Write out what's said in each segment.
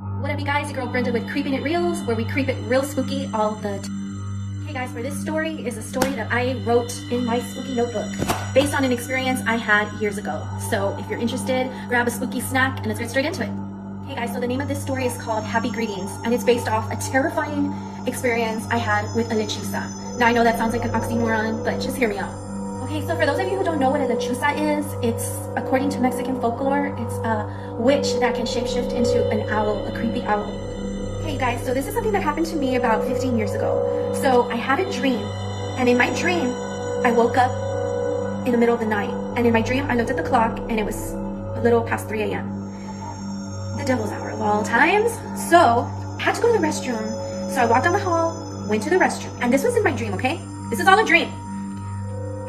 What up, you guys? Your girl Brenda with Creeping It Reels, where we creep it real spooky all the time. Hey guys, for this story is a story that I wrote in my spooky notebook based on an experience I had years ago. So if you're interested, grab a spooky snack and let's get straight into it. Hey guys, so the name of this story is called Happy Greetings, and it's based off a terrifying experience I had with a Lechuza. Now I know that sounds like an oxymoron, but just hear me out. Okay, so for those of you who don't know what a Lechuza is, it's, according to Mexican folklore, it's a witch that can shapeshift into an owl, a creepy owl. Hey guys, so this is something that happened to me about 15 years ago. So I had a dream, and in my dream, I woke up in the middle of the night. And in my dream, I looked at the clock, and it was a little past 3 a.m. The devil's hour of all times. So I had to go to the restroom. So I walked down the hall, went to the restroom, and this was in my dream, okay? This is all a dream.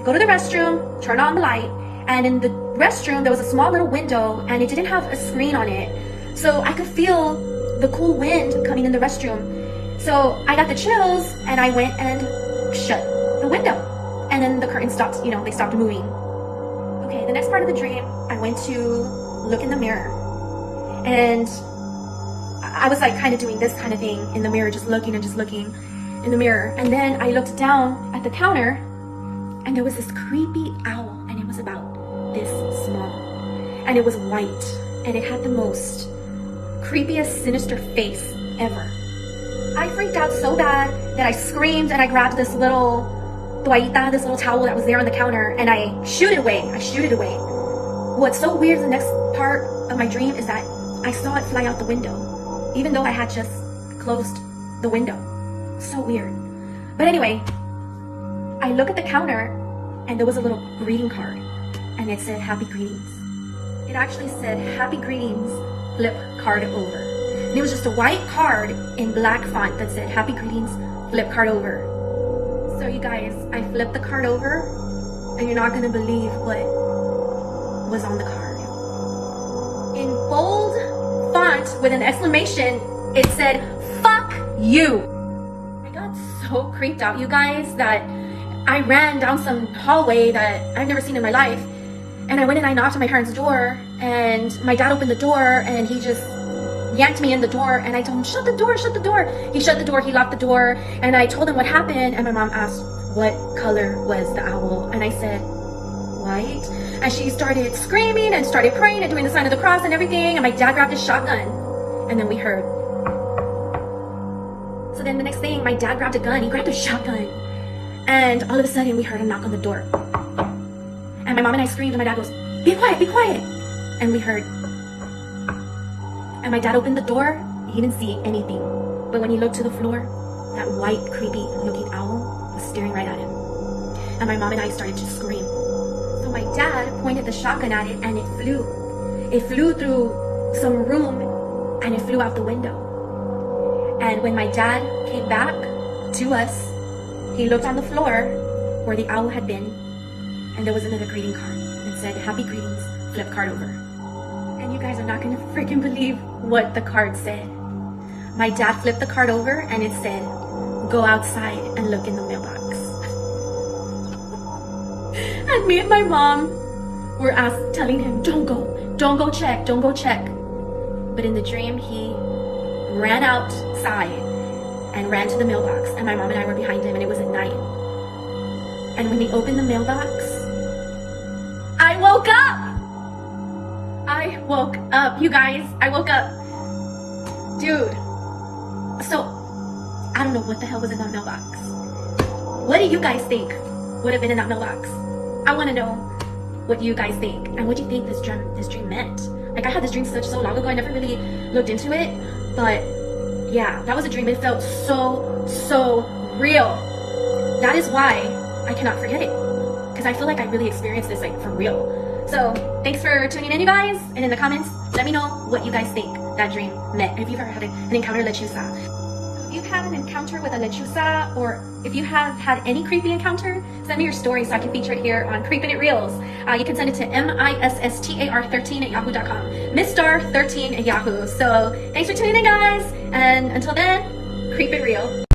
Go to the restroom, turn on the light, and in the restroom there was a small little window and it didn't have a screen on it. So I could feel the cool wind coming in the restroom. So I got the chills and I went and shut the window. And then the curtain stopped, they stopped moving. Okay, the next part of the dream, I went to look in the mirror. And I was like kind of doing this kind of thing in the mirror, just looking in the mirror. And then I looked down at the counter, and there was this creepy owl, and it was about this small, and it was white, and it had the most creepiest, sinister face ever. I freaked out so bad that I screamed, and I grabbed this little toallita, this little towel that was there on the counter, and I shooed it away. What's so weird, the next part of my dream is that I saw it fly out the window, even though I had just closed the window. So weird. But anyway, I look at the counter and there was a little greeting card and it said Happy Greetings. It actually said Happy Greetings, flip card over. And it was just a white card in black font that said Happy Greetings, flip card over. So you guys, I flipped the card over and you're not gonna believe what was on the card. In bold font with an exclamation, it said, "Fuck you." I got so creeped out, you guys, that I ran down some hallway that I've never seen in my life, and I went and I knocked on my parents' door, and my dad opened the door and he just yanked me in the door, and I told him, shut the door. He shut the door, he locked the door, and I told him what happened, and my mom asked what color was the owl, and I said, white. And she started screaming and started praying and doing the sign of the cross and everything, and my dad grabbed his shotgun, and then we heard. So then the next thing, my dad grabbed a gun, he grabbed a shotgun, and all of a sudden we heard a knock on the door. And my mom and I screamed, and my dad goes, be quiet. And we heard. And my dad opened the door, he didn't see anything. But when he looked to the floor, that white, creepy looking owl was staring right at him. And my mom and I started to scream. So my dad pointed the shotgun at it, and it flew. It flew through some room, and it flew out the window. And when my dad came back to us, he looked on the floor where the owl had been, and there was another greeting card that said, Happy Greetings, flip card over. And you guys are not gonna freaking believe what the card said. My dad flipped the card over and it said, go outside and look in the mailbox. And me and my mom were telling him, don't go check. But in the dream, he ran outside and ran to the mailbox, and my mom and I were behind him, and it was at night. And when he opened the mailbox, I woke up, you guys. I woke up. Dude. So, I don't know what the hell was in that mailbox. What do you guys think would have been in that mailbox? I want to know what you guys think, and what do you think this dream meant. Like, I had this dream so long ago, I never really looked into it, but yeah, that was a dream. It felt so real. That is why I cannot forget it, because I feel like I really experienced this, like, for real. So thanks for tuning in, you guys, and in the comments let me know what you guys think that dream meant, if you've ever had an encounter with Lechuza. If you've had an encounter with a Lechuza, or if you have had any creepy encounter, send me your story so I can feature it here on Creeping It Reels. You can send it to mistar13@yahoo.com, Mr. 13 at Yahoo. So thanks for tuning in, guys, and until then, creep it real.